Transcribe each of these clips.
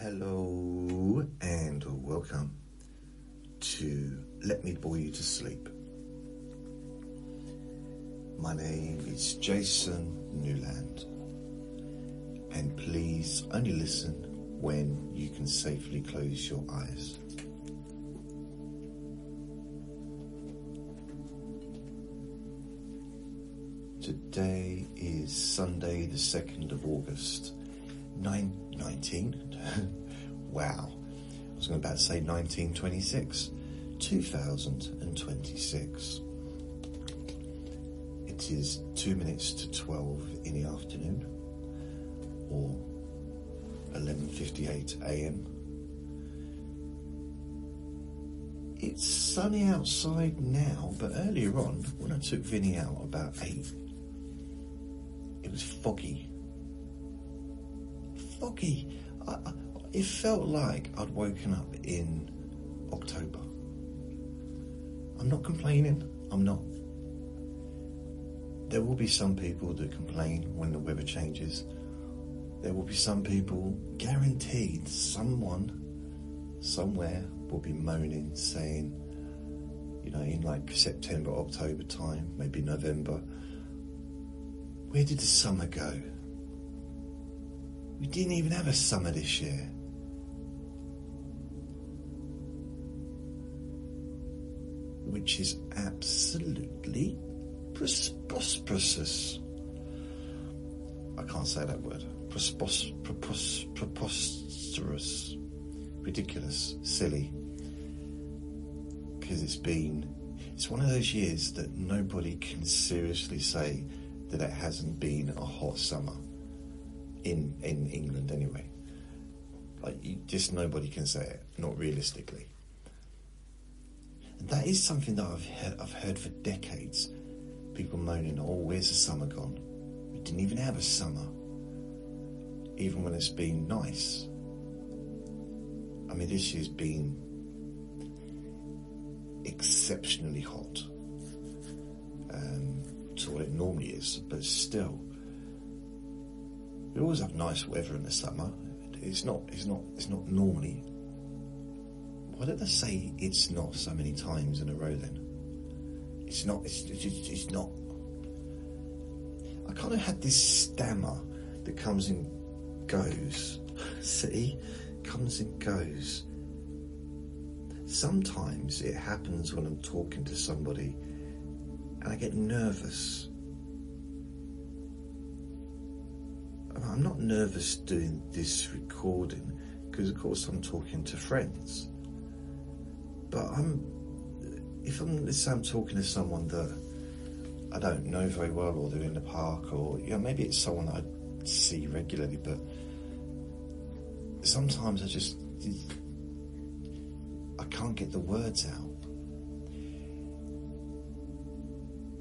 Hello and welcome to Let Me Bore You to Sleep. My name is Jason Newland, and please only listen when you can safely close your eyes. Today is Sunday the 2nd of August, 19 wow, I was about to say 1926, 2026. It is 2 minutes to 12 in the afternoon, or 11:58 a.m. It's sunny outside now, but earlier on, when I took Vinny out about 8, it was foggy. It felt like I'd woken up in October. I'm not complaining, I'm not. There will be some people that complain when the weather changes. There will be some people, guaranteed, someone, somewhere will be moaning, saying, you know, in like September, October time, maybe November, where did the summer go? We didn't even have a summer this year. Which is absolutely preposterous. I can't say that word. Preposterous. Ridiculous. Silly. Because it's one of those years that nobody can seriously say that it hasn't been a hot summer. In England anyway. Just nobody can say it, not realistically. And that is something that I've heard for decades. People moaning, oh, where's the summer gone? We didn't even have a summer. Even when it's been nice. I mean, this year's been exceptionally hot. To what it normally is, but still. We always have nice weather in the summer. It's not normally. Why did I say it's not so many times in a row then? It's not. I kind of had this stammer that comes and goes. See? Comes and goes. Sometimes it happens when I'm talking to somebody and I get nervous. I'm not nervous doing this recording because, of course, I'm talking to friends. But let's say I'm talking to someone that I don't know very well, or they're in the park, or maybe it's someone that I see regularly. But sometimes I can't get the words out.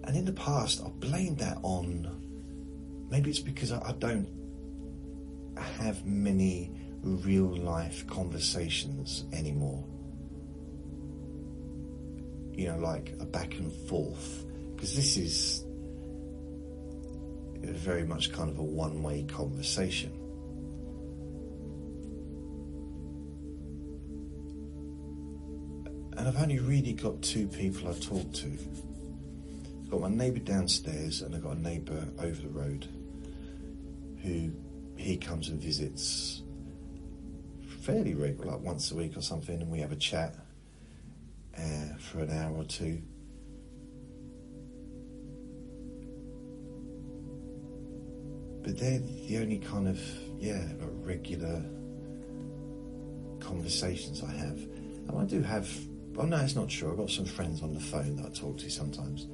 And in the past, I blamed that on. Maybe it's because I don't have many real life conversations anymore, like a back and forth, because this is very much kind of a one-way conversation. And I've only really got 2 people I talk to. I've got my neighbour downstairs and I've got a neighbour over the road who he comes and visits fairly regular, like once a week or something, and we have a chat for an hour or 2. But they're the only kind of, regular conversations I have. And I do have, well, no, it's not true. I've got some friends on the phone that I talk to sometimes.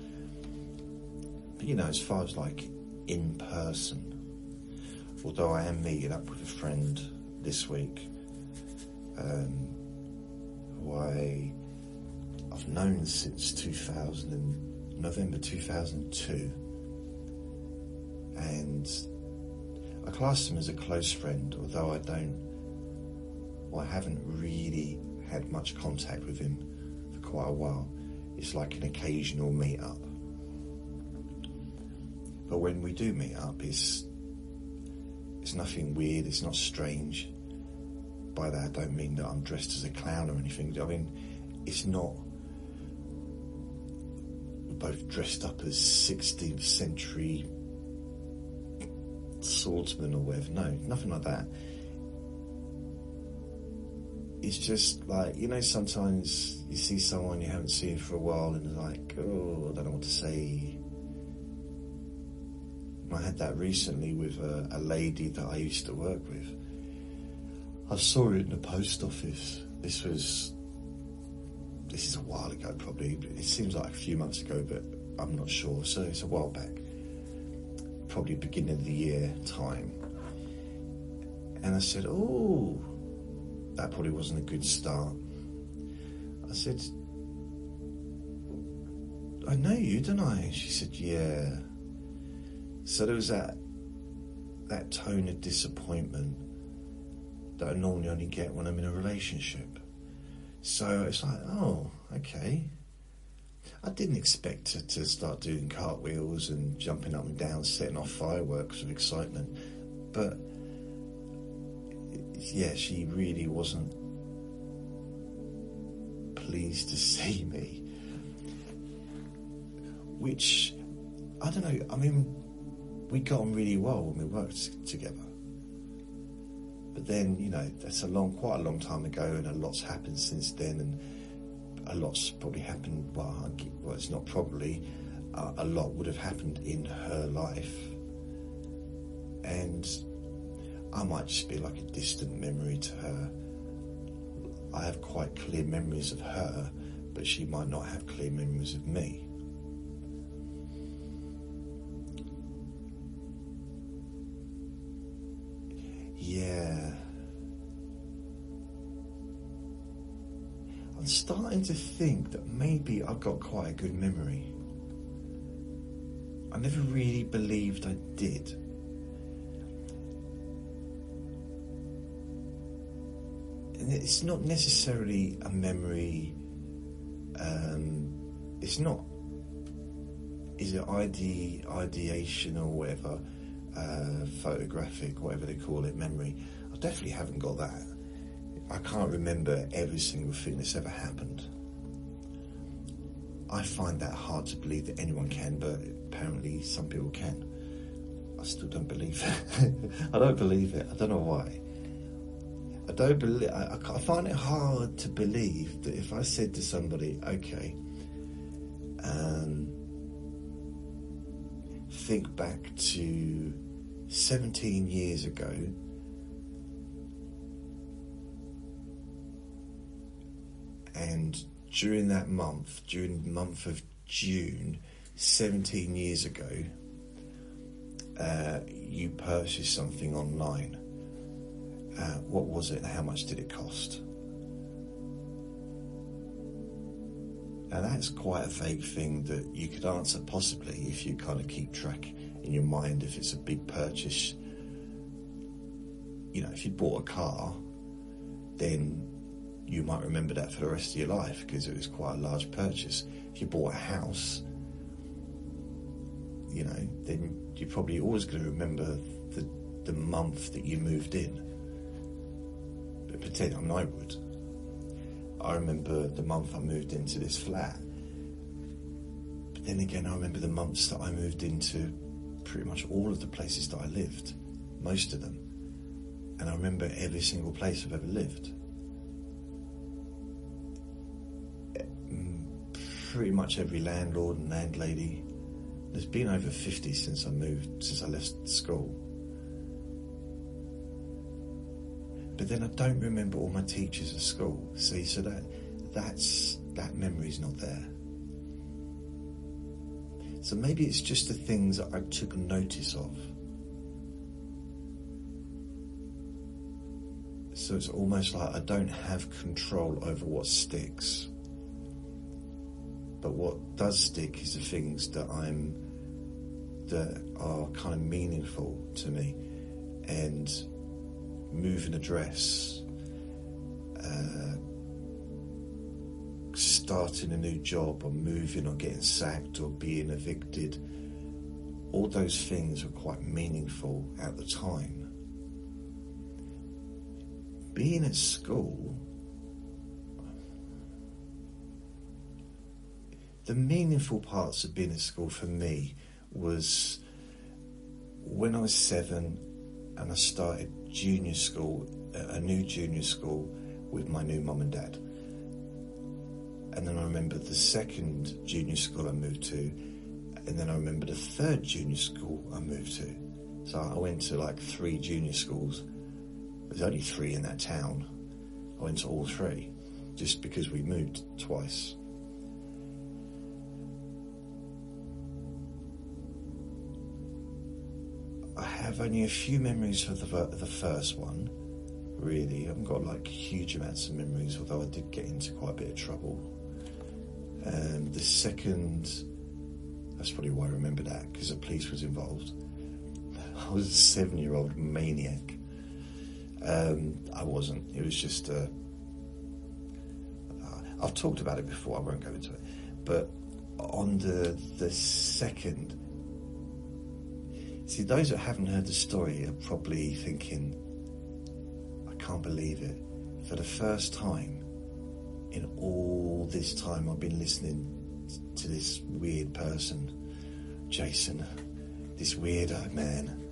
But, as far as like in person, although I am meeting up with a friend this week, who I've known since November 2002, and I class him as a close friend, although I haven't really had much contact with him for quite a while. It's like an occasional meet up. But when we do meet up, it's nothing weird, it's not strange. by that I don't mean that I'm dressed as a clown or anything. I mean, it's not both dressed up as 16th century swordsman or whatever. No, nothing like that. It's just like, you know, sometimes you see someone you haven't seen for a while and you're like, oh, I don't know what to say. I had that recently with a lady that I used to work with. I saw her in the post office. This is a while ago probably. It seems like a few months ago, but I'm not sure. So it's a while back. Probably beginning of the year time. And I said, oh, that probably wasn't a good start. I said, I know you, don't I? She said, yeah. So there was that tone of disappointment that I normally only get when I'm in a relationship. So it's like, oh, okay. I didn't expect her to start doing cartwheels and jumping up and down, setting off fireworks of excitement. But, yeah, she really wasn't pleased to see me. Which, I don't know, I mean, we got on really well when we worked together. But then, you know, that's quite a long time ago, and a lot's happened since then, and a lot's probably happened, well, it's not probably, a lot would have happened in her life. And I might just be like a distant memory to her. I have quite clear memories of her, but she might not have clear memories of me. Yeah. I'm starting to think that maybe I've got quite a good memory. I never really believed I did. And it's not necessarily a memory, it's not, is it ideation or whatever, photographic, whatever they call it, memory. I definitely haven't got that. I can't remember every single thing that's ever happened. I find that hard to believe that anyone can, but apparently some people can. I still don't believe it. I don't believe it. I don't know why. I find it hard to believe that if I said to somebody, okay, think back to 17 years ago, and during the month of June, 17 years ago, you purchased something online. What was it and how much did it cost? Now that's quite a vague thing that you could answer possibly if you kind of keep track in your mind if it's a big purchase. You know, if you bought a car, then you might remember that for the rest of your life because it was quite a large purchase. If you bought a house, you know, then you're probably always going to remember the month that you moved in. But pretend, I mean, I would. I remember the month I moved into this flat. But then again, I remember the months that I moved into pretty much all of the places that I lived, most of them. And I remember every single place I've ever lived. Pretty much every landlord and landlady. There's been over 50 since I left school. But then I don't remember all my teachers at school. See, so that memory's not there. So maybe it's just the things that I took notice of. So it's almost like I don't have control over what sticks. But what does stick is the things that are kind of meaningful to me. And moving a dress, starting a new job, or moving, or getting sacked, or being evicted, all those things were quite meaningful at the time. being at school, the meaningful parts of being at school for me was when I was 7 and I started junior school, a new junior school with my new mum and dad. And then I remember the second junior school I moved to, and then I remember the third junior school I moved to. So I went to like 3 junior schools. There's only 3 in that town. I went to all 3, just because we moved twice. I have only a few memories of the first one, really. I haven't got like huge amounts of memories, although I did get into quite a bit of trouble. The second, that's probably why I remember that, because the police was involved. I was a 7-year-old maniac. I wasn't. It was just I've talked about it before, I won't go into it. But on the second, see, those that haven't heard the story are probably thinking, I can't believe it. For the first time in all this time I've been listening to this weird person, Jason, this weirdo man,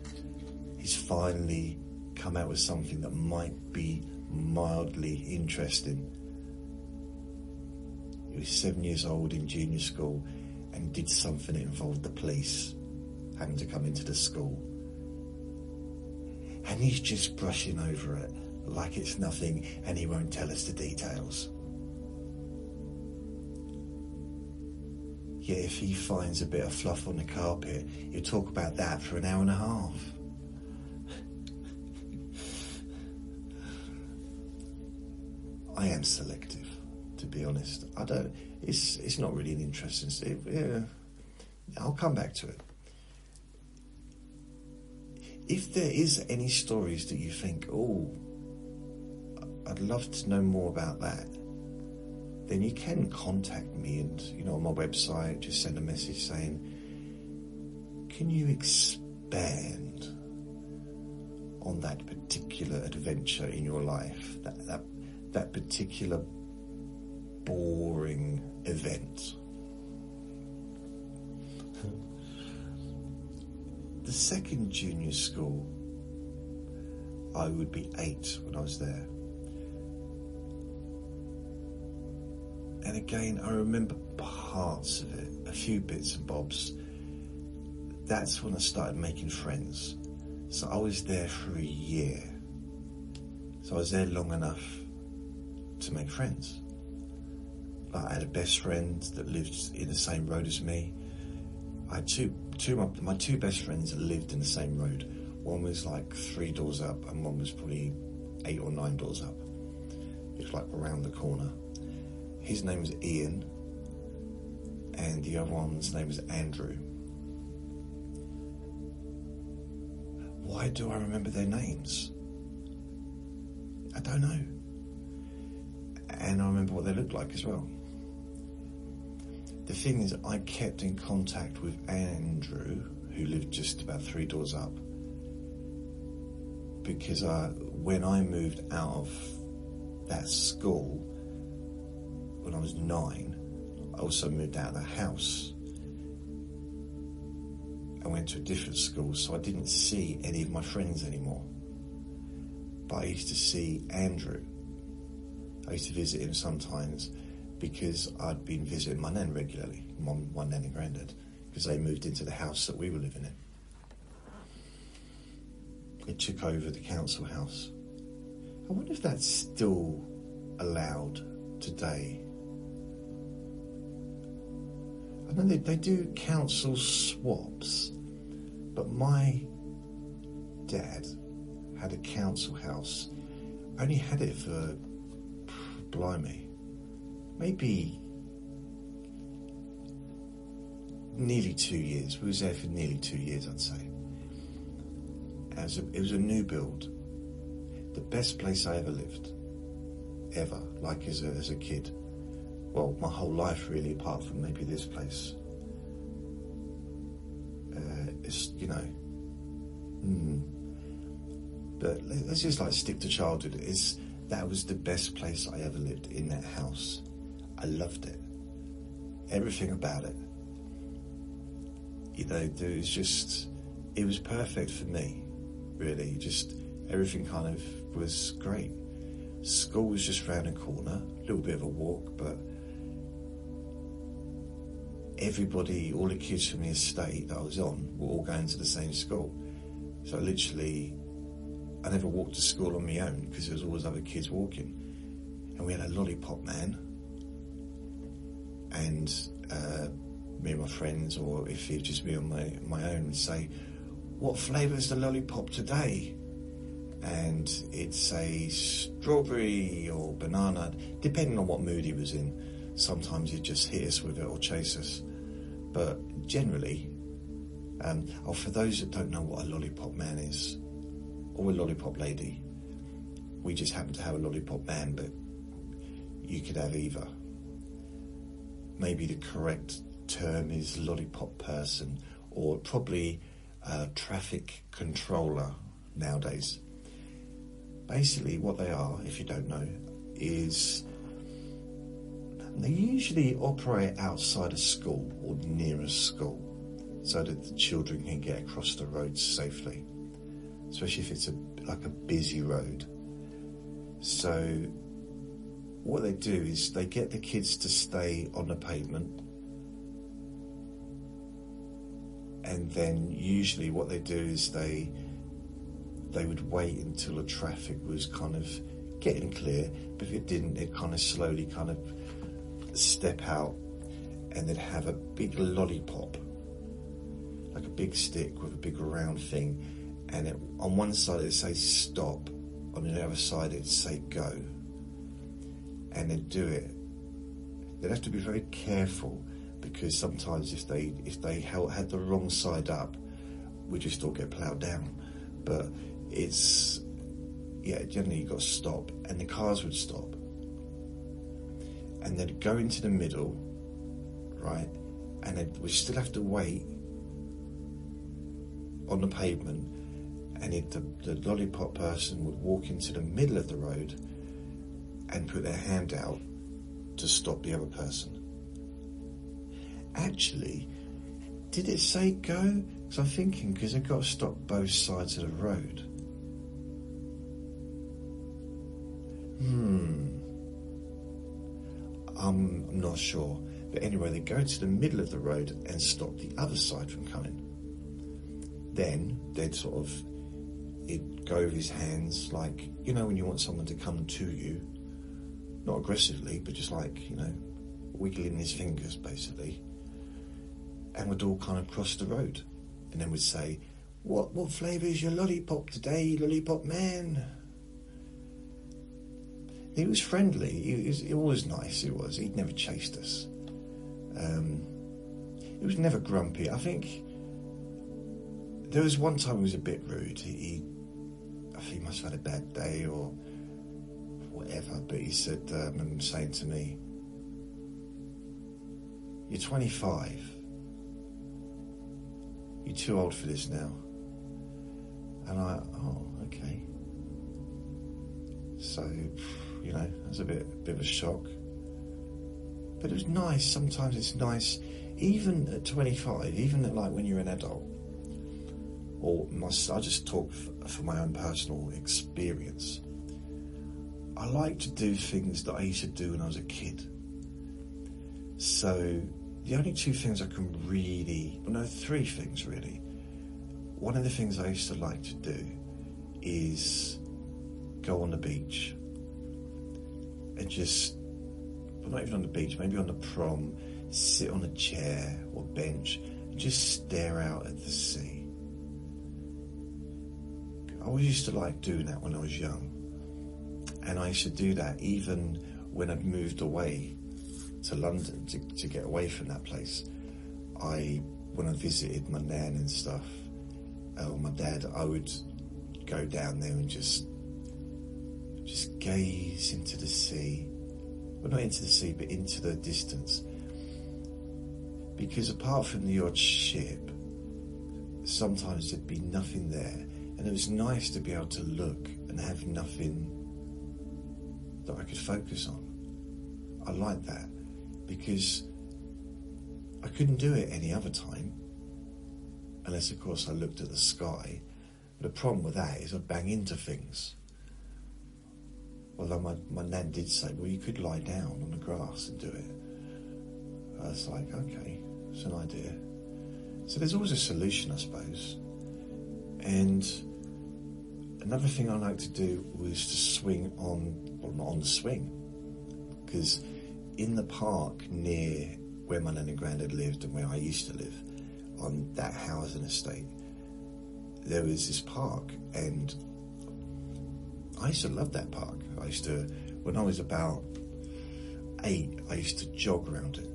he's finally come out with something that might be mildly interesting. He was 7 years old in junior school and did something that involved the police having to come into the school. And he's just brushing over it like it's nothing, and he won't tell us the details. Yet if he finds a bit of fluff on the carpet, he'll talk about that for an hour and a half. I am selective, to be honest. I don't. It's not really an interesting. Yeah, I'll come back to it. If there is any stories that you think, oh, I'd love to know more about that, then you can contact me, and on my website, just send a message saying, can you expand on that particular adventure in your life, that particular boring event. The second junior school, I would be 8 when I was there. And again, I remember parts of it, a few bits and bobs. That's when I started making friends. So I was there for a year. So I was there long enough to make friends. I had a best friend that lived in the same road as me. I had my two best friends that lived in the same road. One was like 3 doors up, and one was probably 8 or 9 doors up. It was like around the corner. His name was Ian, and the other one's name was Andrew. Why do I remember their names? I don't know. And I remember what they looked like as well. The thing is, I kept in contact with Andrew, who lived just about 3 doors up, because when I moved out of that school, when I was 9, I also moved out of the house. I went to a different school, so I didn't see any of my friends anymore. But I used to see Andrew. I used to visit him sometimes because I'd been visiting my nan regularly, my nan and granddad, because they moved into the house that we were living in. It took over the council house. I wonder if that's still allowed today. I know they do council swaps, but my dad had a council house. Only had it for, blimey, maybe nearly 2 years. We was there for nearly 2 years, I'd say. It was a new build. The best place I ever lived. Ever. Like as a kid. Well, my whole life really, apart from maybe this place. It's, But let's just stick to childhood. that was the best place I ever lived, in that house. I loved it. Everything about it. You know, it was perfect for me, really. Just everything kind of was great. School was just round the corner, a little bit of a walk, but everybody, all the kids from the estate that I was on were all going to the same school. So literally, I never walked to school on my own because there was always other kids walking. And we had a lollipop man. And me and my friends, or if it was just me on my own, would say, "What flavour's the lollipop today?" And it'd say strawberry or banana, depending on what mood he was in. Sometimes he'd just hit us with it or chase us. But generally, for those that don't know what a lollipop man is, or a lollipop lady, we just happen to have a lollipop man, but you could have either. Maybe the correct term is lollipop person, or probably a traffic controller nowadays. Basically what they are, if you don't know, is they usually operate outside a school or near a school so that the children can get across the road safely, especially if it's like a busy road. So what they do is they get the kids to stay on the pavement, and then usually what they do is they would wait until the traffic was kind of getting clear, but if it didn't, they'd kind of slowly kind of step out, and they'd have a big lollipop, like a big stick with a big round thing, and on one side it'd say stop, on the other side it'd say go, and they'd do it. They'd have to be very careful, because sometimes if they had the wrong side up, we just all get ploughed down. But generally you've got to stop, and the cars would stop, and they'd go into the middle, right, and we still have to wait on the pavement, and the lollipop person would walk into the middle of the road and put their hand out to stop the other person. Actually, did it say go? Because I'm thinking, because they've got to stop both sides of the road. I'm not sure. But anyway, they go to the middle of the road and stop the other side from coming. Then they'd he'd go with his hands, like, you know, when you want someone to come to you, not aggressively, but just like, you know, wiggling his fingers basically, and we'd all kind of cross the road, and then we'd say, what flavour is your lollipop today, lollipop man? He was friendly, he was nice, he'd never chased us. He was never grumpy. I think there was one time he was a bit rude. I think he must have had a bad day or whatever, but he said, I remember him saying to me, "You're 25. You're too old for this now." And okay. So, you know, it was a bit of a shock. But it was nice. Sometimes it's nice, even at 25, even at like when you're an adult. I just talk for my own personal experience. I like to do things that I used to do when I was a kid. So the only two things I can three things really. One of the things I used to like to do is go on the beach and not even on the beach, maybe on the prom, sit on a chair or bench and just stare out at the sea. I always used to like doing that when I was young, and I used to do that even when I'd moved away to London to get away from that place. When I visited my nan and stuff, or my dad, I would go down there and just gaze into the sea. Well, not into the sea, but into the distance. Because apart from the odd ship, sometimes there'd be nothing there. And it was nice to be able to look and have nothing that I could focus on. I liked that because I couldn't do it any other time, unless of course I looked at the sky. The problem with that is I bang into things. Although my nan did say, well, you could lie down on the grass and do it. I was like, okay, it's an idea. So there's always a solution, I suppose. And another thing I like to do was to swing not on the swing, because in the park near where my nan and granddad lived and where I used to live, on that housing estate, there was this park, and I used to love that park. When I was about 8, I used to jog around it.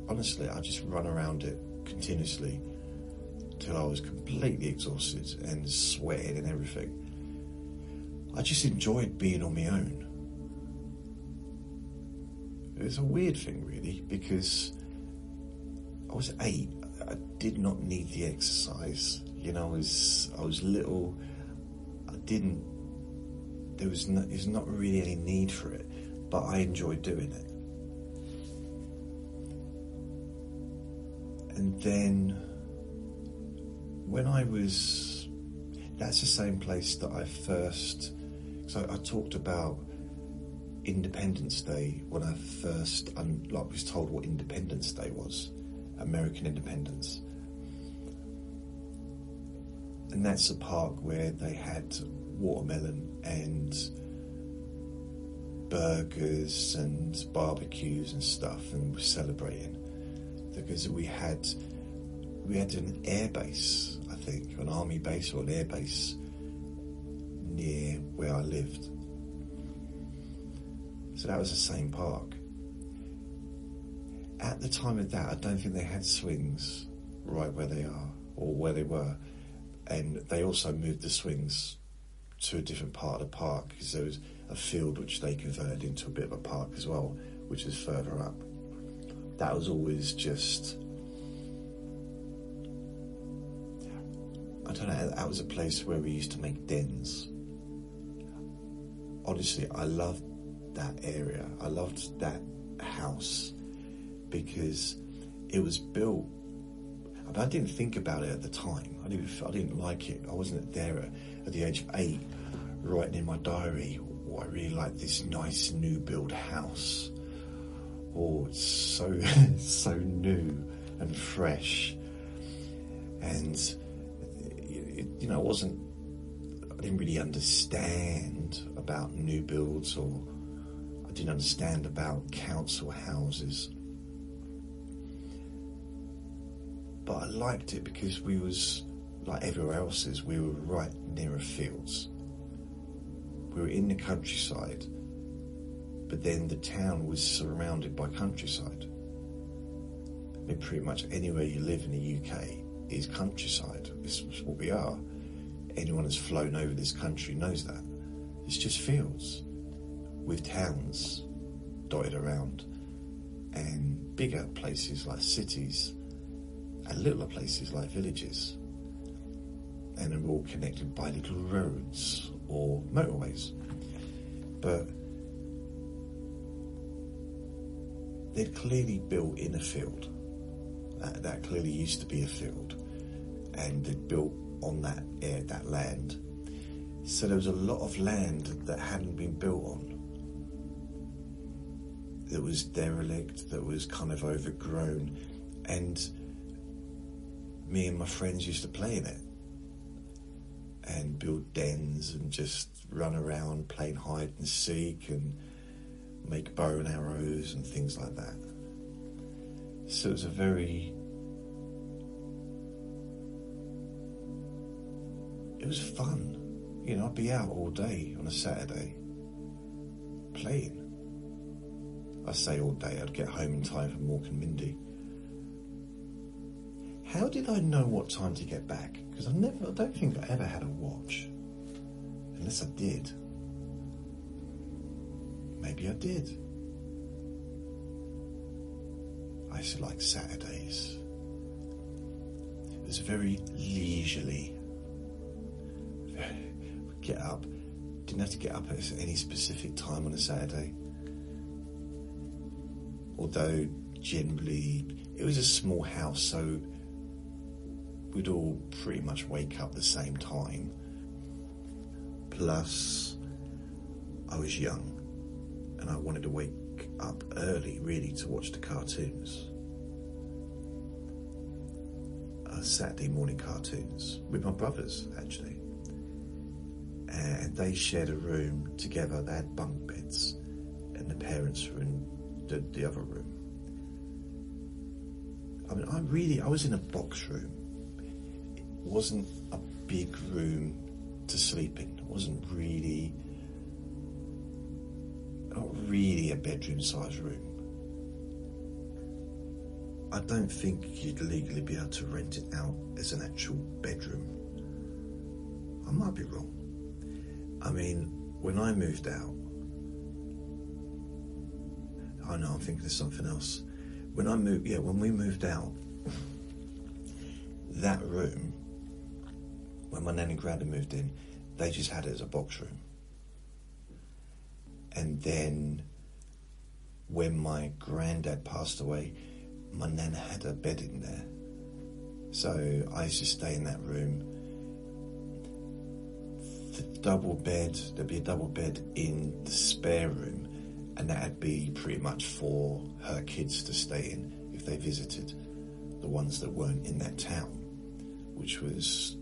Honestly, I just run around it continuously till I was completely exhausted and sweating and everything. I just enjoyed being on my own. It was a weird thing, really, because I was 8. I did not need the exercise. I was little. There's not really any need for it, but I enjoyed doing it. And then that's the same place that I first, so I talked about Independence Day when I first was told what Independence Day was, American independence. And that's a park where they had watermelon and burgers and barbecues and stuff, and we're celebrating because we had an air base, I think, an army base or an air base near where I lived. So that was the same park. At the time of that, I don't think they had swings right where they are or where they were. And they also moved the swings to a different part of the park because there was a field which they converted into a bit of a park as well, which is further up. That was always just, I don't know, that was a place where we used to make dens. Honestly, I loved that area. I loved that house because it was built, I didn't think about it at the time. I didn't like it. I wasn't there at the age of 8 writing in my diary, I really like this nice new build house. Oh, it's so new and fresh. And I didn't really understand about new builds, or I didn't understand about council houses. But I liked it because we was, like everywhere else is, we were right near fields. We were in the countryside, but then the town was surrounded by countryside. I mean, pretty much anywhere you live in the UK is countryside. This is what we are. Anyone who's flown over this country knows that. It's just fields with towns dotted around, and bigger places like cities and littler places like villages, and they're all connected by little roads or motorways. But they're clearly built in a field. That clearly used to be a field, and they built on that land. So there was a lot of land that hadn't been built on, that was derelict, that was kind of overgrown, and me and my friends used to play in it and build dens and just run around playing hide and seek and make bow and arrows and things like that. So it was it was fun. I'd be out all day on a Saturday playing. I say all day, I'd get home in time for Mork and Mindy. How did I know what time to get back? Because I don't think I ever had a watch. Unless I did. Maybe I did. I used to like Saturdays. It was very leisurely. Get up, didn't have to get up at any specific time on a Saturday. Although generally it was a small house, so we'd all pretty much wake up the same time. Plus, I was young and I wanted to wake up early, really, to watch the cartoons. Saturday morning cartoons with my brothers, actually. And they shared a room together. They had bunk beds, and the parents were in the other room. I mean, I was in a box room. It wasn't a big room to sleep in. It wasn't really, not really a bedroom-sized room. I don't think you'd legally be able to rent it out as an actual bedroom. I might be wrong. I mean, when I moved out, I know I'm thinking of something else. When we moved out, that room, when my nan and granddad moved in, they just had it as a box room. And then when my granddad passed away, my nan had a bed in there. So I used to stay in that room. There'd be a double bed in the spare room, and that'd be pretty much for her kids to stay in if they visited, the ones that weren't in that town, which was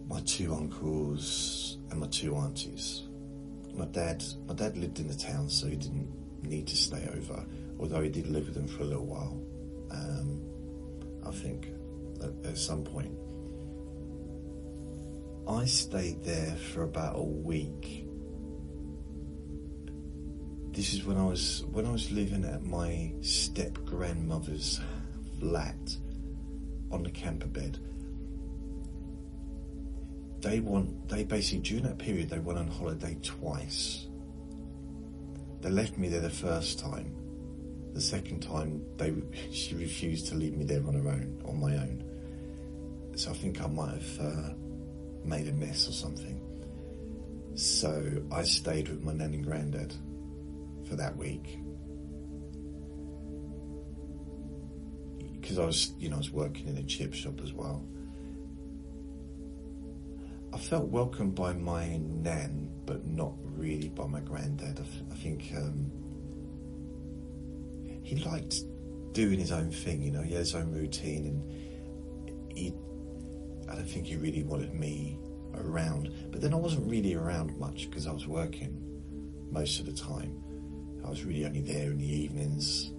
my 2 uncles and my 2 aunties. My dad lived in the town, so he didn't need to stay over, although he did live with them for a little while, I think, at some point. I stayed there for about a week. This is when I was living at my step-grandmother's flat on the camper bed. They basically, during that period, they went on holiday twice. They left me there the first time. The second time, she refused to leave me there on my own. So I think I might have made a mess or something. So I stayed with my nan and granddad for that week. Because I was working in a chip shop as well. I felt welcomed by my nan, but not really by my granddad. I think he liked doing his own thing, he had his own routine, and I don't think he really wanted me around. But then I wasn't really around much because I was working most of the time. I was really only there in the evenings,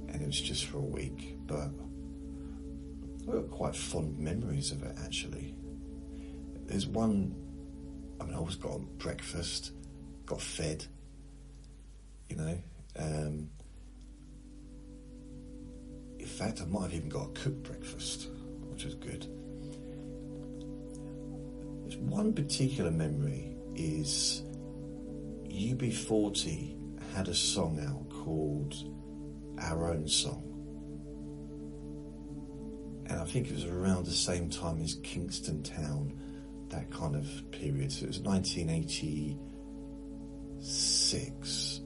and it was just for a week. But I've got quite fond memories of it, actually. There's one, I always got on breakfast, got fed, in fact, I might have even got a cooked breakfast, which was good. There's one particular memory is UB40 had a song out called Our Own Song. And I think it was around the same time as Kingston Town, that kind of period. So it was 1986,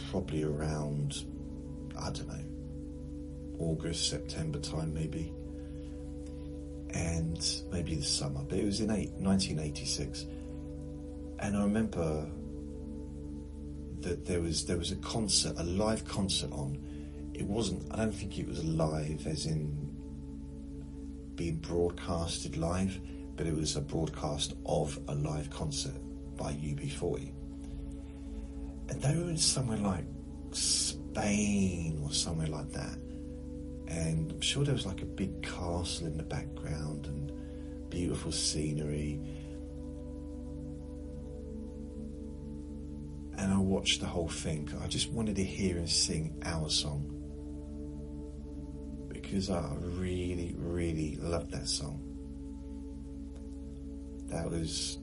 probably around, I don't know, August, September time maybe, and maybe the summer, but it was in 1986. And I remember that there was a concert, a live concert on. It wasn't, I don't think it was live as in being broadcasted live, but it was a broadcast of a live concert by UB40. And they were in somewhere like Spain or somewhere like that. And I'm sure there was like a big castle in the background and beautiful scenery. And I watched the whole thing. I just wanted to hear him sing our song, because I really, really loved that song. That was,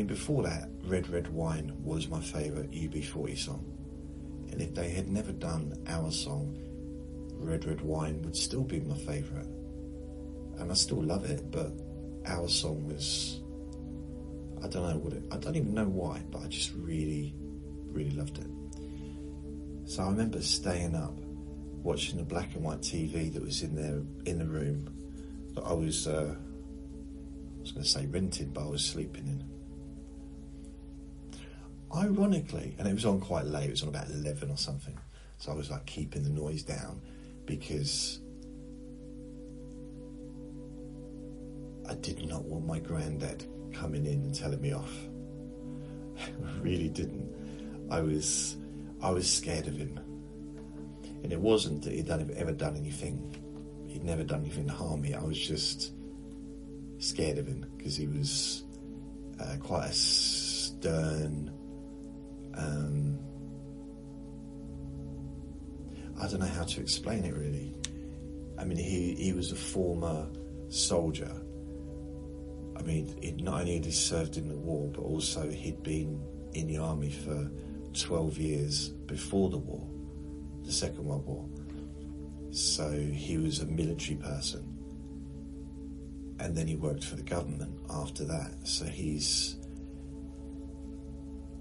before that, Red Red Wine was my favourite UB40 song. And if they had never done our song, Red Red Wine would still be my favourite. And I still love it, but our song was I don't know I don't even know why, but I just really, really loved it. So I remember staying up, watching the black and white TV that was in the room that I was going to say rented, but I was sleeping in. Ironically, and it was on quite late, it was on about 11 or something, so I was like keeping the noise down because I did not want my granddad coming in and telling me off. I really didn't. I was scared of him. And it wasn't that he'd ever done anything. He'd never done anything to harm me. I was just scared of him because he was quite a stern, I don't know how to explain it really. I mean, he was a former soldier. I mean, not only had he served in the war, but also he'd been in the army for 12 years before the war, the Second World War. So he was a military person. And then he worked for the government after that. So he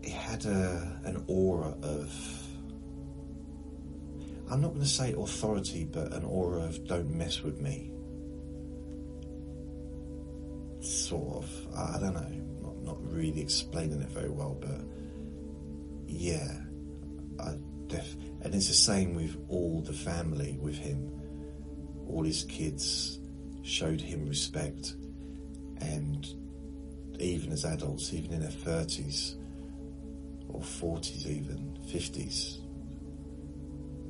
had an aura of, I'm not going to say authority, but an aura of don't mess with me. Sort of, I don't know, not really explaining it very well, but yeah, and it's the same with all the family with him. All his kids showed him respect, and even as adults, even in their 30s or 40s, even 50s,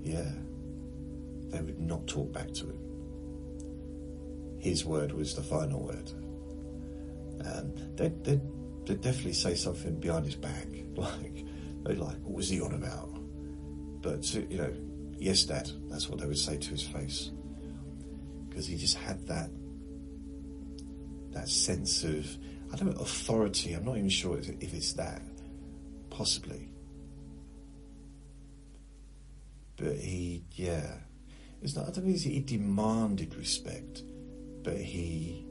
yeah, they would not talk back to him. His word was the final word. They'd definitely say something behind his back, they'd like, what was he on about? But, you know, yes, Dad, that's what they would say to his face. Because he just had that sense of, I don't know, authority. I'm not even sure if it's that, possibly. But it's not, I don't think he demanded respect, but he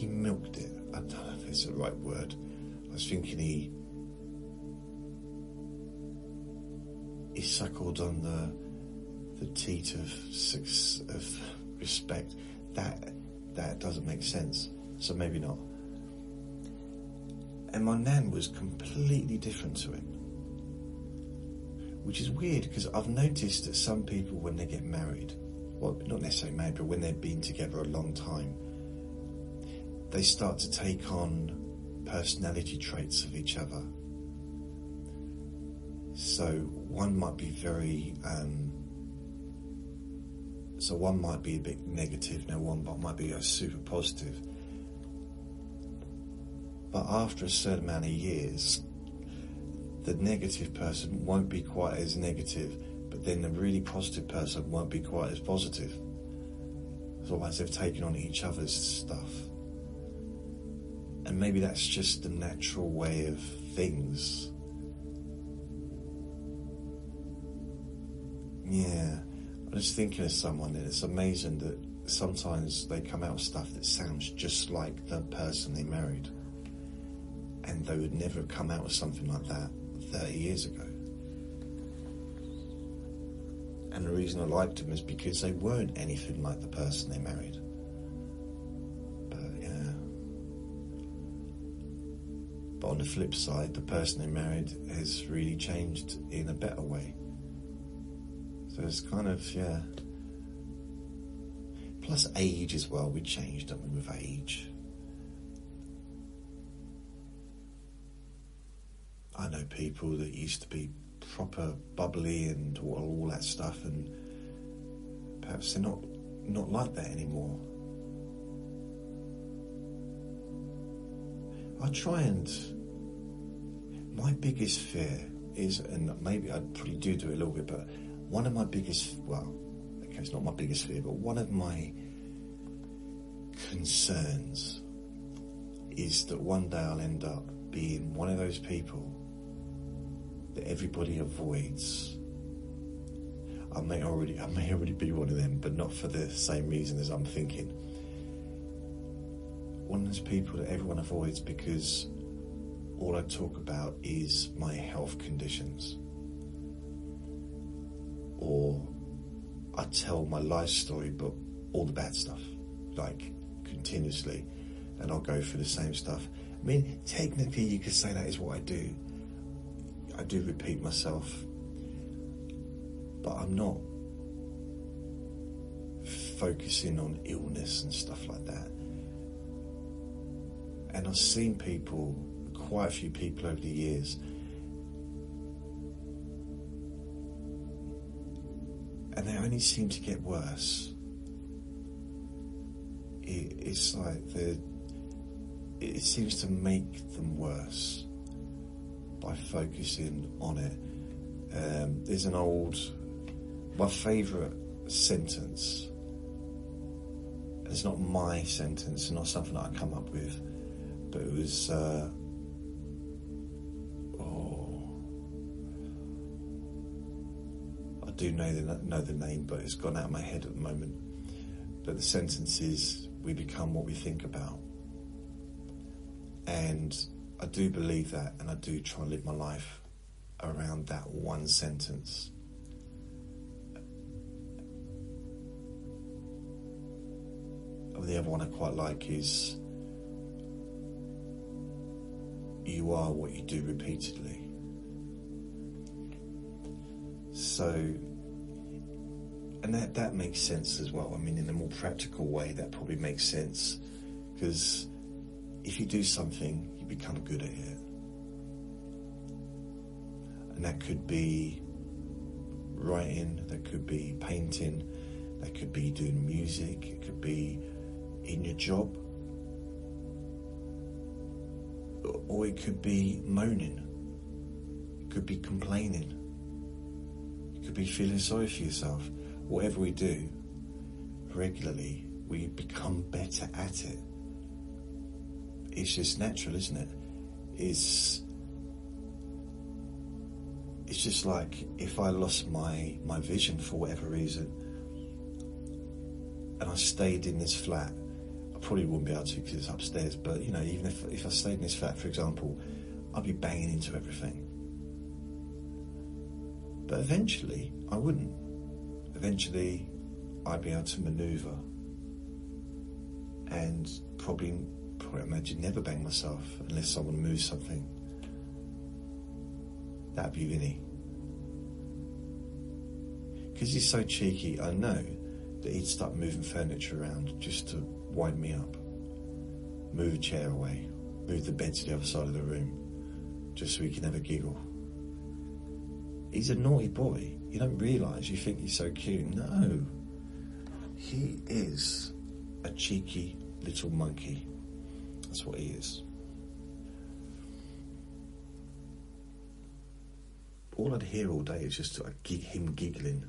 milked it. I don't know if it's the right word. I was thinking he suckled on the teat of respect. That doesn't make sense. So maybe not. And my nan was completely different to him, which is weird because I've noticed that some people, when they get married, well, not necessarily married, but when they've been together a long time, they start to take on personality traits of each other. So one might be one might be a bit negative, now one might be super positive. But after a certain amount of years, the negative person won't be quite as negative, but then the really positive person won't be quite as positive. Otherwise they've taken on each other's stuff. And maybe that's just the natural way of things. Yeah, I'm just thinking of someone, and it's amazing that sometimes they come out with stuff that sounds just like the person they married. And they would never have come out with something like that 30 years ago. And the reason I liked them is because they weren't anything like the person they married. But yeah. But on the flip side, the person they married has really changed in a better way. So it's kind of, yeah. Plus age as well, we changed, don't we, with age. I know people that used to be proper bubbly and all that stuff, and perhaps they're not like that anymore. My biggest fear is, and maybe I probably do it a little bit, but one of my biggest, it's not my biggest fear, but one of my concerns is that one day I'll end up being one of those people that everybody avoids. I may already be one of them, but not for the same reason as I'm thinking. One of those people that everyone avoids because all I talk about is my health conditions, or I tell my life story, but all the bad stuff, like continuously, and I'll go through the same stuff. I mean, technically you could say that is what I do. I do repeat myself, but I'm not focusing on illness and stuff like that. And I've seen people, quite a few people over the years, and they only seem to get worse. It's like it seems to make them worse by focusing on it. There's my favourite sentence, and it's not my sentence, it's not something that I come up with, but it was, I do know the name, but it's gone out of my head at the moment. But the sentence is, we become what we think about. And I do believe that, and I do try and live my life around that one sentence. And the other one I quite like is, you are what you do repeatedly. So, and that makes sense as well. I mean, in a more practical way, that probably makes sense, because if you do something, you become good at it. And that could be writing, that could be painting, that could be doing music, it could be in your job, or it could be moaning, it could be complaining, it could be feeling sorry for yourself. Whatever we do regularly, we become better at it. It's just natural, isn't it? It's just like if I lost my vision for whatever reason, and I stayed in this flat, I probably wouldn't be able to because it's upstairs, but you know, even if I stayed in this flat, for example, I'd be banging into everything. But eventually, I wouldn't. Eventually, I'd be able to manoeuvre and probably imagine never bang myself unless someone moves something. That'd be Vinny. Because he's so cheeky, I know that he'd start moving furniture around just to wind me up. Move a chair away, move the bed to the other side of the room, just so he can have a giggle. He's a naughty boy. You don't realise, you think he's so cute. No, he is a cheeky little monkey. That's what he is. All I'd hear all day is just him giggling.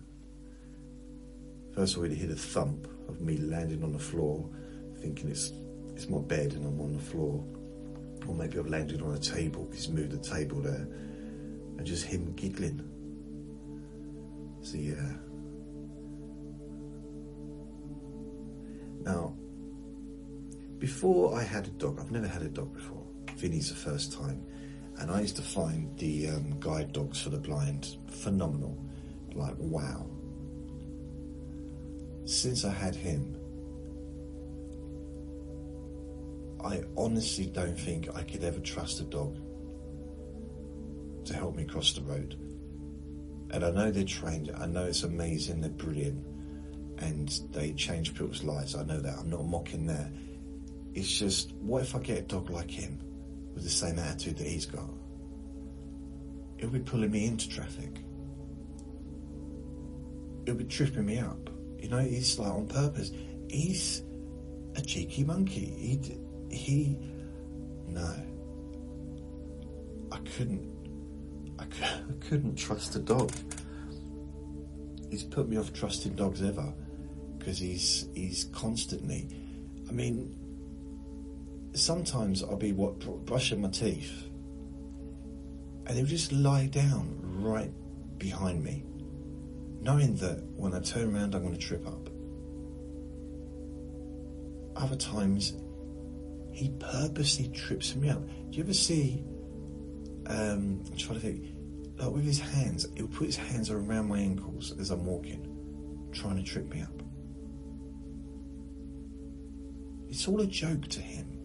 First of all, he'd hear the thump of me landing on the floor, thinking it's my bed and I'm on the floor. Or maybe I've landed on a table because he's moved the table there. And just him giggling. So yeah. Now, before I had a dog, I've never had a dog before. Vinny's the first time. And I used to find the guide dogs for the blind phenomenal. Like, wow. Since I had him, I honestly don't think I could ever trust a dog to help me cross the road. And I know they're trained, I know it's amazing, they're brilliant, and they change people's lives, I know that, I'm not mocking that. It's just, what if I get a dog like him, with the same attitude that he's got? He'll be pulling me into traffic. He'll be tripping me up. You know, he's like on purpose. He's a cheeky monkey. No. I couldn't trust a dog. He's put me off trusting dogs ever, because he's constantly, I mean, sometimes I'll be brushing my teeth and he'll just lie down right behind me knowing that when I turn around I'm going to trip up. Other times he purposely trips me up. Do you ever see, I'm trying to think, like with his hands, he'll put his hands around my ankles as I'm walking, trying to trip me up. It's all a joke to him.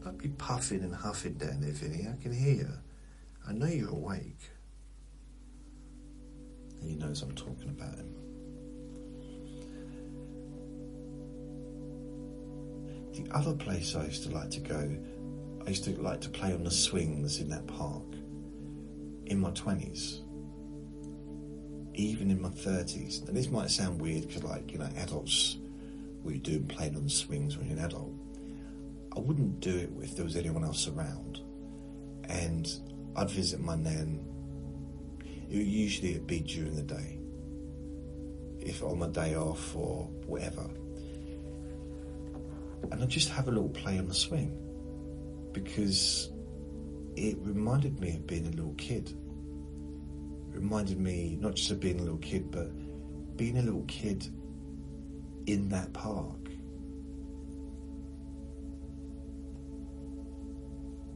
Don't be puffing and huffing down there, Vinny. I can hear you. I know you're awake. And he knows I'm talking about him. The other place I used to like to go, I used to like to play on the swings in that park in my 20s, even in my 30s. And this might sound weird because, like, you know, adults, what you do playing on the swings when you're an adult. I wouldn't do it if there was anyone else around. And I'd visit my nan. It would usually be during the day, if on my day off or whatever. And I'd just have a little play on the swing because it reminded me of being a little kid. It reminded me not just of being a little kid, but being a little kid in that park.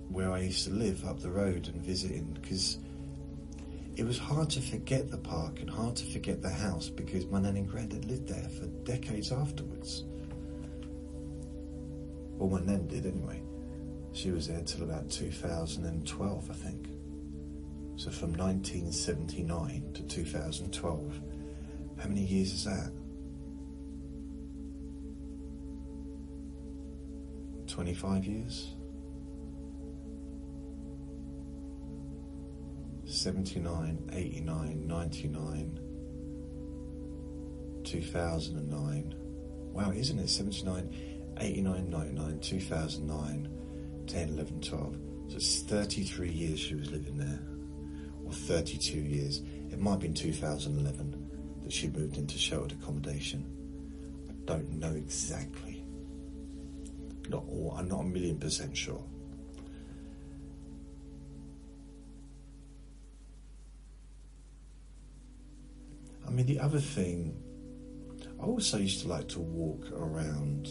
Where I used to live up the road and visiting, because it was hard to forget the park and hard to forget the house because my nan and granddad lived there for decades afterwards. Well, my nan did anyway. She was there till about 2012, I think. So from 1979 to 2012. How many years is that? 25 years? 79, 89, 99, 2009. Wow, isn't it? 79, 89, 99, 2009, 10, 11, 12. So it's 33 years she was living there. Or 32 years. It might have been 2011 that she moved into sheltered accommodation. I don't know exactly. I'm not 1,000,000% sure. I mean, the other thing, I also used to like to walk around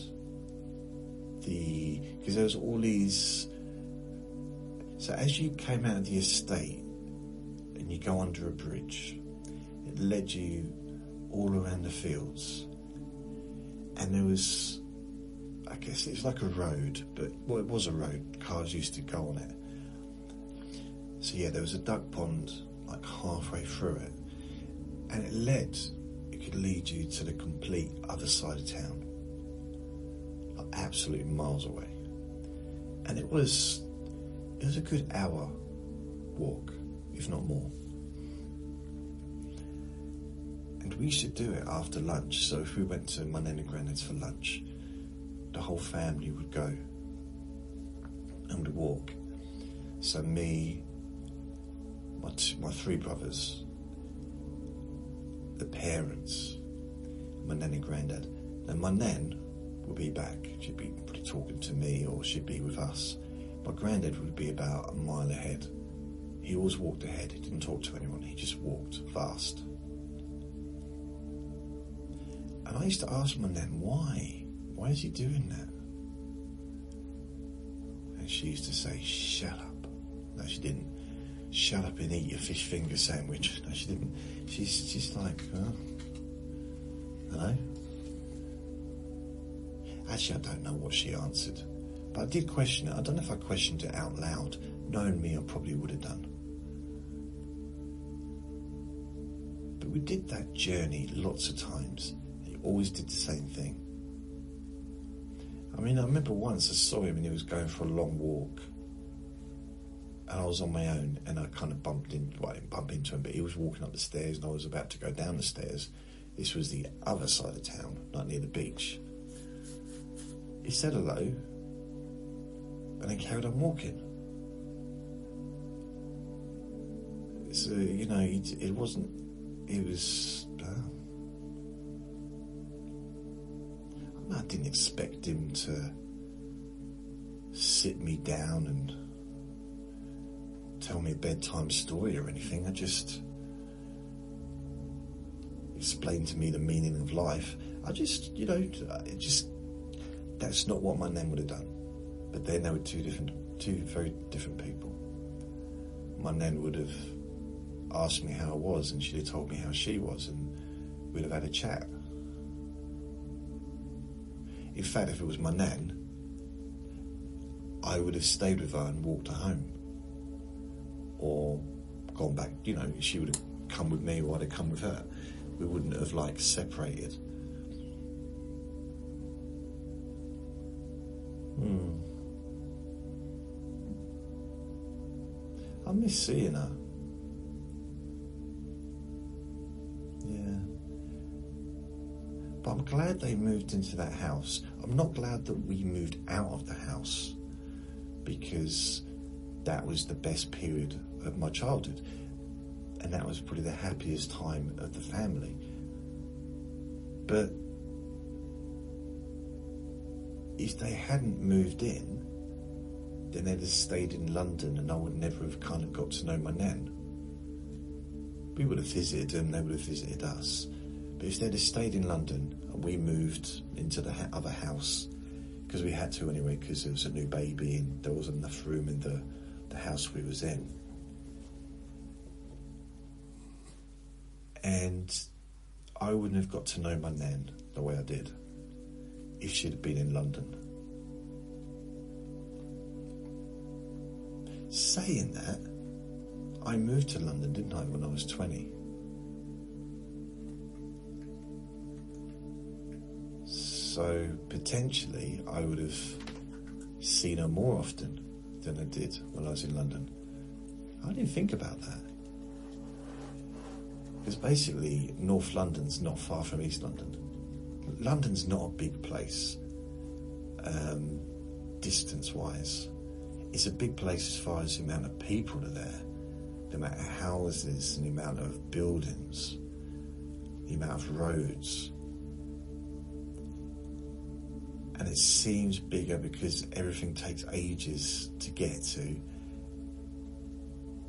because there was all these, so as you came out of the estate and you go under a bridge, it led you all around the fields, and there was, I guess it was like a road, but, well, it was a road, cars used to go on it. So yeah, there was a duck pond like halfway through it, and it could lead you to the complete other side of town, like absolutely miles away. And it was a good hour walk, if not more. And we used to do it after lunch. So if we went to my nan and granddad's for lunch, the whole family would go and would walk. So me, my three brothers, the parents, my nan and granddad. And my nan would be back. She'd be probably talking to me, or she'd be with us. My granddad would be about a mile ahead. He always walked ahead. He didn't talk to anyone. He just walked fast. And I used to ask my nan, why? Why is he doing that? And she used to say, shut up. No, she didn't. Shut up and eat your fish finger sandwich. No, she didn't. She's just like, hello? Actually, I don't know what she answered. But I did question it. I don't know if I questioned it out loud. Knowing me, I probably would have done. But we did that journey lots of times. He always did the same thing. I mean, I remember once I saw him and he was going for a long walk. And I was on my own, and I kind of bumped into him, but he was walking up the stairs and I was about to go down the stairs. This was the other side of town, not near the beach. He said hello, and then carried on walking. So, you know, it wasn't, it was, I didn't expect him to sit me down and tell me a bedtime story or anything. I just explained to me the meaning of life. I just, that's not what my nan would have done. But then they were two very different people. My nan would have asked me how I was, and she'd have told me how she was, and we'd have had a chat. In fact, if it was my nan, I would have stayed with her and walked her home. Or gone back, she would have come with me or I'd have come with her. We wouldn't have, separated. I miss seeing her. Yeah. But I'm glad they moved into that house. I'm not glad that we moved out of the house, because that was the best period of my childhood, and that was probably the happiest time of the family. But if they hadn't moved in, then they'd have stayed in London, and I would never have kind of got to know my nan. We would have visited and they would have visited us. But if they'd have stayed in London and we moved into the other house, because we had to anyway, because there was a new baby and there wasn't enough room in the house we was in. And I wouldn't have got to know my nan the way I did if she'd have been in London. Saying that, I moved to London, didn't I, when I was 20? So potentially I would have seen her more often than I did when I was in London. I didn't think about that. Because basically North London's not far from East London. London's not a big place, distance-wise. It's a big place as far as the amount of people are there, the amount of houses and the amount of buildings, the amount of roads. And it seems bigger because everything takes ages to get to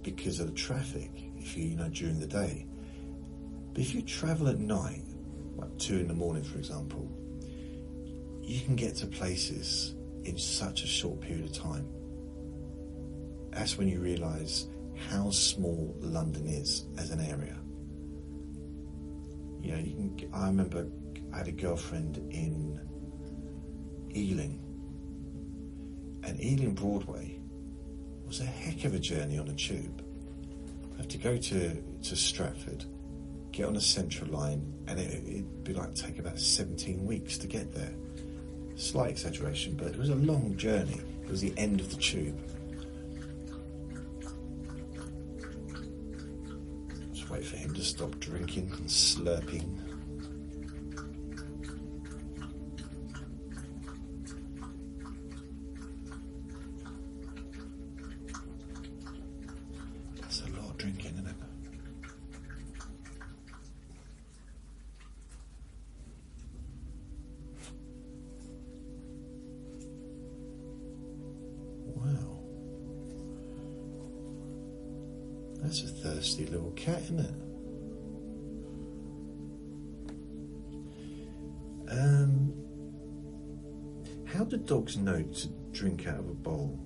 because of the traffic, if during the day. But if you travel at night, like 2 a.m, for example, you can get to places in such a short period of time. That's when you realise how small London is as an area. I remember I had a girlfriend in Ealing, and Ealing Broadway was a heck of a journey on a tube. I have to go to Stratford, get on a central line, and it'd be take about 17 weeks to get there. Slight exaggeration, but it was a long journey. It was the end of the tube. Just wait for him to stop drinking and slurping. That's a lot of drinking, isn't it? That's a thirsty little cat, isn't it? How do dogs know to drink out of a bowl?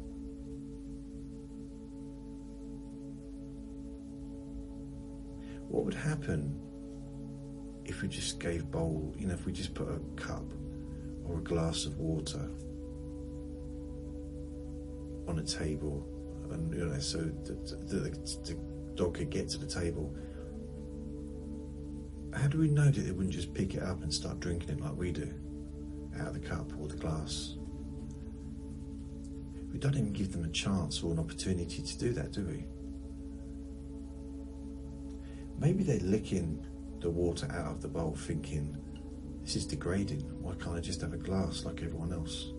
What would happen if we just gave bowl, if we just put a cup or a glass of water on a table, and so the dog could get to the table? How do we know that it wouldn't just pick it up and start drinking it like we do, out of the cup or the glass? We don't even give them a chance or an opportunity to do that, do we? Maybe they're licking the water out of the bowl thinking, this is degrading, why can't I just have a glass like everyone else?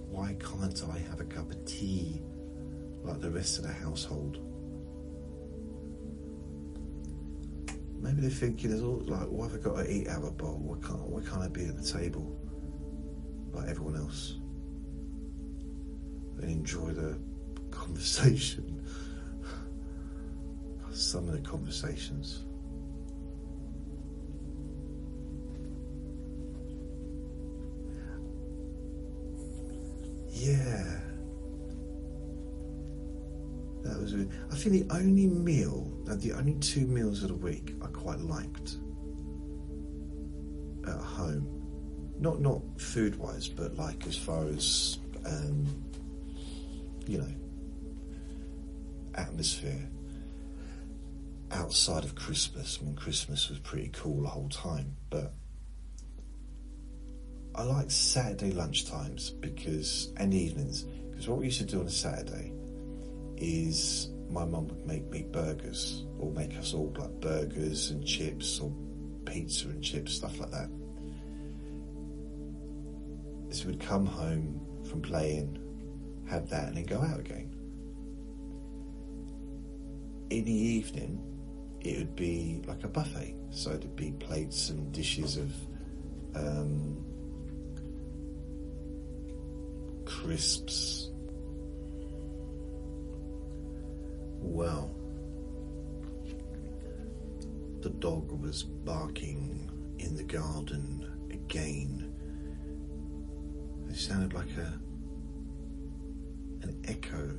Why can't I have a cup of tea like the rest of the household? Maybe they're thinking, why have I got to eat out of a bowl? Why can't I be at the table like everyone else and enjoy the conversation. Some of the conversations. Yeah. That was it. I think the only 2 meals of the week I quite liked at home. Not food wise, but like as far as atmosphere. Outside of Christmas, I mean, Christmas was pretty cool the whole time, but I like Saturday lunchtimes and evenings, because what we used to do on a Saturday is my mum would make me burgers, or make us all like burgers and chips, or pizza and chips, stuff like that. So we'd come home from playing, have that, and then go out again. In the evening, it would be like a buffet, so there'd be plates and dishes of crisps. Well, the dog was barking in the garden again. It sounded like an echo,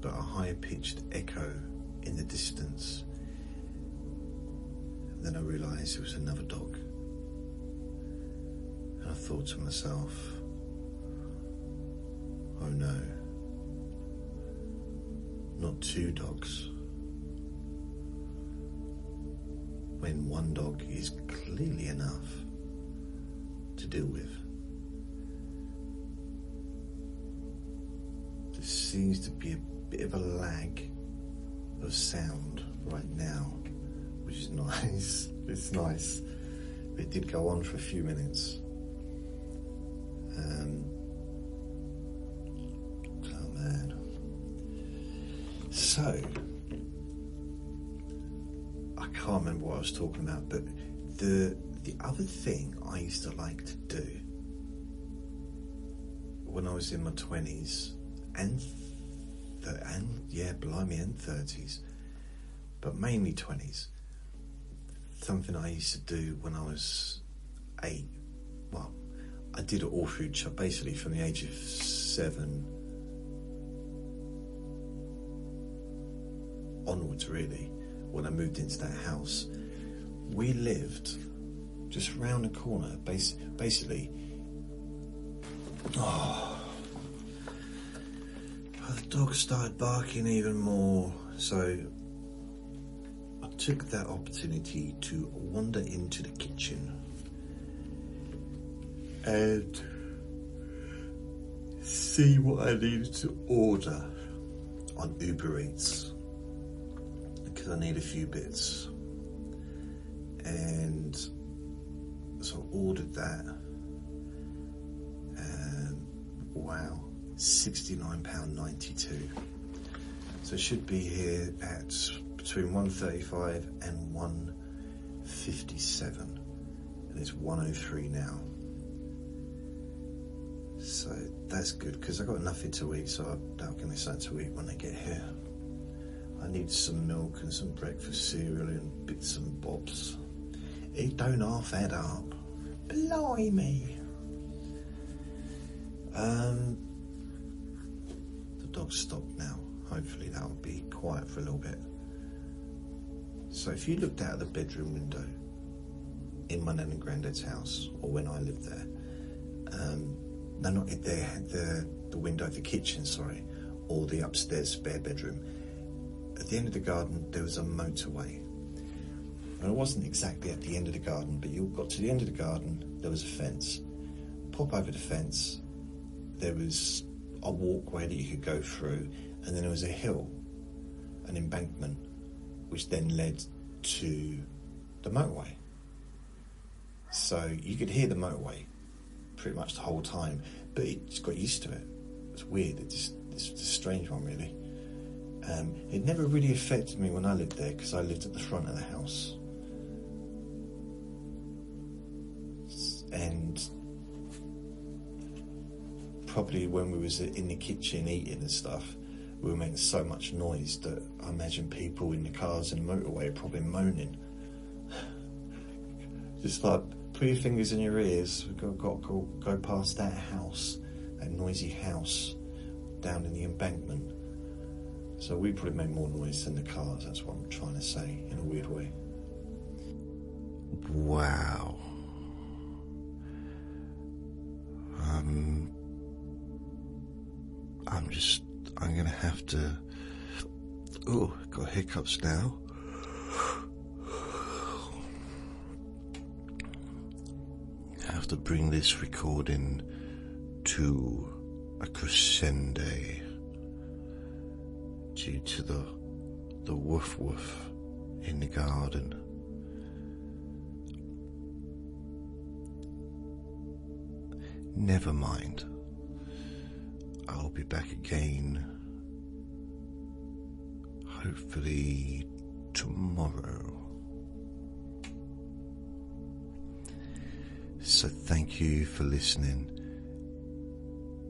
but a high-pitched echo in the distance. And then I realised it was another dog. And I thought to myself, oh no, not 2 dogs. When 1 dog is clearly enough to deal with. There seems to be a bit of a lag of sound right now, which is nice. It's nice. It did go on for a few minutes. Oh man. So, I can't remember what I was talking about, but the other thing I used to like to do when I was in my 20s and 30s, but mainly 20s, something I used to do when I was 8. Well, I did it all through, basically from the age of 7 onwards, really, when I moved into that house. We lived just round the corner, basically. The dog started barking even more, so I took that opportunity to wander into the kitchen and see what I needed to order on Uber Eats, because I need a few bits. And so I ordered that, and wow, £69.92. So it should be here at between 1:35 and 1:57, and it's 1:03 now. So that's good, because I've got nothing to eat, so I'll give me something to eat when I get here. I need some milk and some breakfast cereal and bits and bobs. It don't half add up. Blimey. The dog's stopped now. Hopefully that'll be quiet for a little bit. So if you looked out of the bedroom window in my nan and granddad's house, or when I lived there, no, not the window of the kitchen, sorry, or the upstairs spare bedroom. At the end of the garden, there was a motorway. And it wasn't exactly at the end of the garden, but you got to the end of the garden, there was a fence. Pop over the fence, there was a walkway that you could go through, and then there was a hill, an embankment, which then led to the motorway. So you could hear the motorway pretty much the whole time, but it just got used to it. It's weird, it's a strange one, really. It never really affected me when I lived there, because I lived at the front of the house. And probably when we was in the kitchen eating and stuff, we were making so much noise that I imagine people in the cars and the motorway are probably moaning. Just like, put your fingers in your ears, we've got to go past that house, that noisy house down in the embankment. So we probably make more noise than the cars, that's what I'm trying to say, in a weird way. Wow. I'm gonna have to... Oh, got hiccups now. I have to bring this recording to a crescendo due to the woof woof in the garden. Never mind. I'll be back again, hopefully tomorrow. So thank you for listening,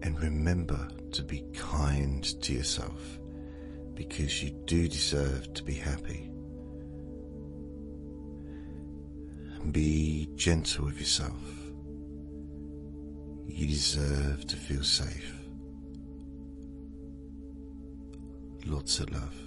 and remember to be kind to yourself, because you do deserve to be happy. And be gentle with yourself. You deserve to feel safe. Lots of love.